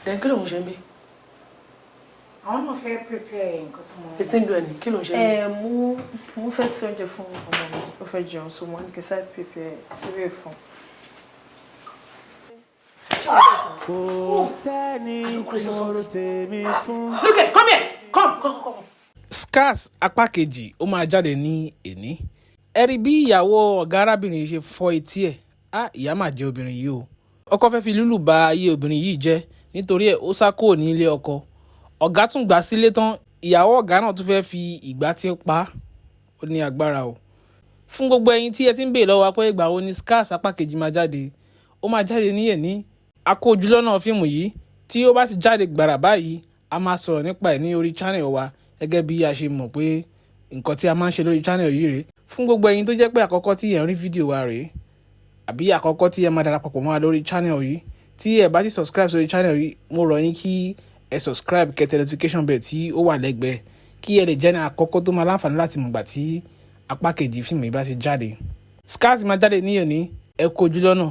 then kí ló ń ṣe ń bí. àwọn náà fẹ́ prepare nǹkan tó mọ̀. etí ń dùn ẹ̀ ní kí ló ń ṣe ń bí. mo fẹ́ ṣe oúnjẹ fún ọmọ mi ó fẹ́ jẹun so mo ní kí sáré prepare sílé fún. kò sẹ́ni tó rò tèmi fún. Look, come here, come. Scars apá kejì ó máa jáde ní èní. Ẹ rí bí ìyàwó ọ̀gá arábìnrin ṣe fọ́ etí ẹ̀. Ìyá máa jẹ́ obìnrin yìí o. Ọkọ fẹ́ fi lúlù ba ayé obìnrin yìí jẹ́ nítorí ẹ̀ ó sá kúrò ní ilé ọkọ. Ọ̀gá tún gbà sílé tán, ìyàwó ọ̀gá náà tún fẹ́ fi ìgbà tí ń pa á. Ó ní agbára o. Fún gbogbo ẹ̀yin tí ẹ ti ń béèrè lọ́wọ́ pé ìgbà wo ni Scars apá kejì máa jáde, ó máa jáde ní èní. Akójúlọ́nà fíìmù yìí tí ó bá sì jáde gbàrà báyìí, a máa sọ̀rọ̀ nípa ẹ̀ ní orí channel wa gẹ́gẹ́ bí a ṣe mọ̀ pé nǹkan tí a máa ń ṣe lórí channel yìí rèé. Fún gbogbo ẹ̀yin tó jẹ́ pé àkọ́kọ́ tí ẹ ń rí fídíò wa rèé àbí àkọ́kọ́ tí ẹ máa darapọ̀ mọ́ wa lórí channel yìí, tí ẹ bá ti subscribe sórí channel yìí, mo rọ̀ yín kí ẹ subscribe kẹ́ tẹ notification bell tí ó wà lẹ́gbẹ̀ẹ́ kí ẹ lè jẹ́ ní àkọ́kọ́ tó máa láǹfààní láti mọ̀ gbà tí apá kejì fíìmù yìí bá ti jáde. Scars máa jáde ní òní, ẹ kú ojú lọ́nà.